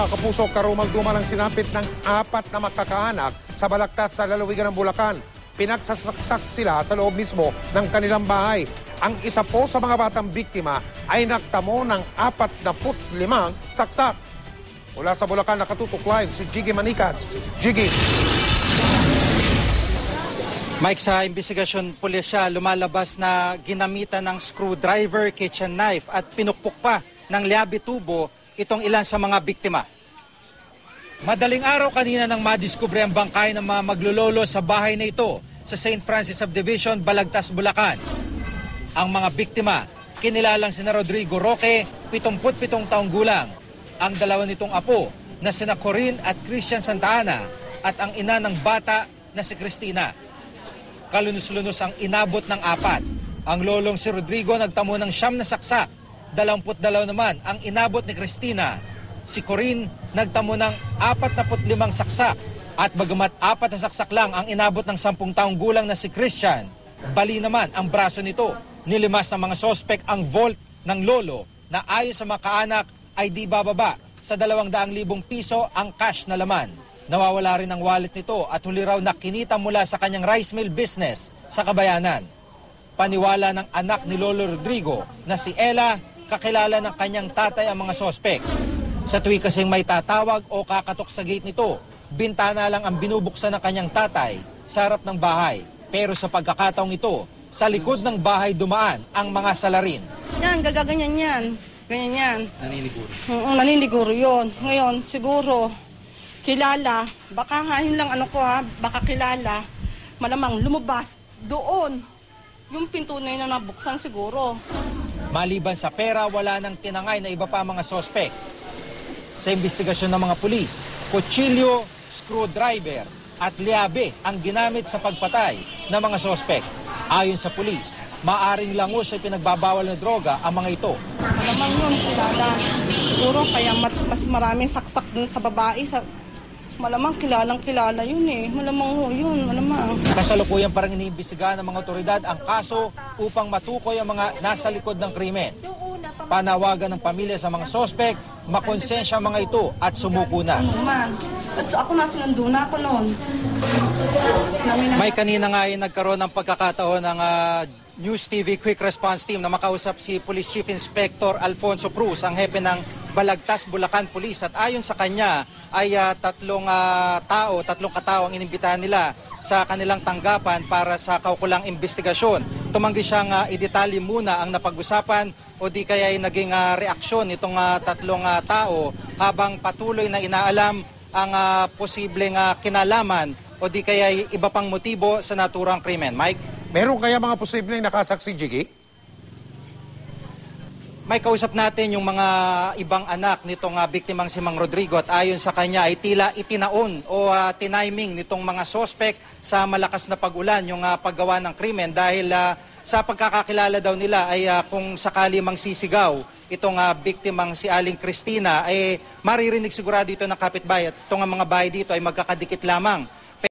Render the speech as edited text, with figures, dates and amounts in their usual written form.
mga kapuso, karumal-dumal ang sinapit ng 4 na magkakaanak sa Balagtas sa lalawigan ng Bulacan. Pinagsasaksak sila sa loob mismo ng kanilang bahay. Ang isa po sa mga batang biktima ay nagtamo ng 45 saksak. Mula sa Bulacan, nakatutok live si Jiggy Manicad. Jiggy. Mike, sa investigasyon pulisya, lumalabas na ginamitan ng screwdriver, kitchen knife at pinukpok pa ng liabi tubo itong ilan sa mga biktima. Madaling araw kanina nang madiskubre ang bangkay ng mga maglulolo sa bahay na ito sa St. Francis Subdivision, Balagtas, Bulacan. Ang mga biktima, kinilalang sina Rodrigo Roque, 77 taong gulang, ang dalawa nitong apo na sina Corinne at Christian Santa Ana at ang ina ng bata na si Cristina. Kalunos-lunos ang inabot ng 4. Ang lolong si Rodrigo nagtamo ng 9 na saksak. 22 naman ang inabot ni Cristina. Si Corinne nagtamo ng 45 saksak. At bagamat 4 na saksak lang ang inabot ng 10 taong gulang na si Christian, bali naman ang braso nito. Nilimas ng mga sospek ang vault ng lolo na ayon sa mga kaanak ay di bababa sa 200,000 piso ang cash na laman. Nawawala rin ang wallet nito at huli raw na kinita mula sa kanyang rice mill business sa Kabayanan. Paniwala ng anak ni Lolo Rodrigo na si Ella, kakilala ng kanyang tatay ang mga sospek. Sa tuwi kasing may tatawag o kakatok sa gate nito, bintana lang ang binubuksan ng kanyang tatay sa harap ng bahay. Pero sa pagkakataong ito, sa likod ng bahay dumaan ang mga salarin. Yan, gagaganyan yan. Ganyan yan. Naniniguro? Naniniguro yun. Ngayon, siguro, kilala, baka yun lang baka kilala, malamang lumabas doon. Yung pinto na yun na nabuksan siguro. Maliban sa pera, wala nang tinangay na iba pa mga sospek. Sa investigasyon ng mga pulis, kutsilyo, screwdriver at liabe ang ginamit sa pagpatay ng mga sospek. Ayon sa pulis, maaring langos ay pinagbabawal na droga ang mga ito. Malamang yun, kilala. Siguro kaya mas maraming saksak dun sa babae. Malamang kilala yun eh. Malamang yun, malamang. Kasalukuyan parang iniimbestigahan ng mga otoridad ang kaso upang matukoy ang mga nasa likod ng krimen. Panawagan ng pamilya sa mga sospek, makonsensya ang mga ito at sumuko na. Ako nasinundo na ako noon. May kanina nga ay nagkaroon ng pagkakataon ng News TV Quick Response Team na makausap si Police Chief Inspector Alfonso Cruz, ang hepe ng Balagtas, Bulacan Police. At ayon sa kanya ay tatlong katao ang inimbitahan nila sa kanilang tanggapan para sa kaukulang investigasyon. Tumanggi siyang idetalye muna ang napag-usapan o di kaya ay naging reaksyon itong tatlong tao habang patuloy na inaalam ang posibleng kinalaman o di kaya iba pang motibo sa naturang krimen. Mike? Meron kaya mga posibleng nakasaksi, Jiggy? May kausap natin yung mga ibang anak nitong biktimang si Mang Rodrigo at ayon sa kanya ay tila itinaon o tiniming nitong mga sospek sa malakas na pag-ulan yung paggawa ng krimen dahil sa pagkakakilala daw nila ay kung sakali mang sisigaw itong biktimang si Aling Cristina ay maririnig sigurado ito ng kapitbahay at itong mga bahay dito ay magkakadikit lamang.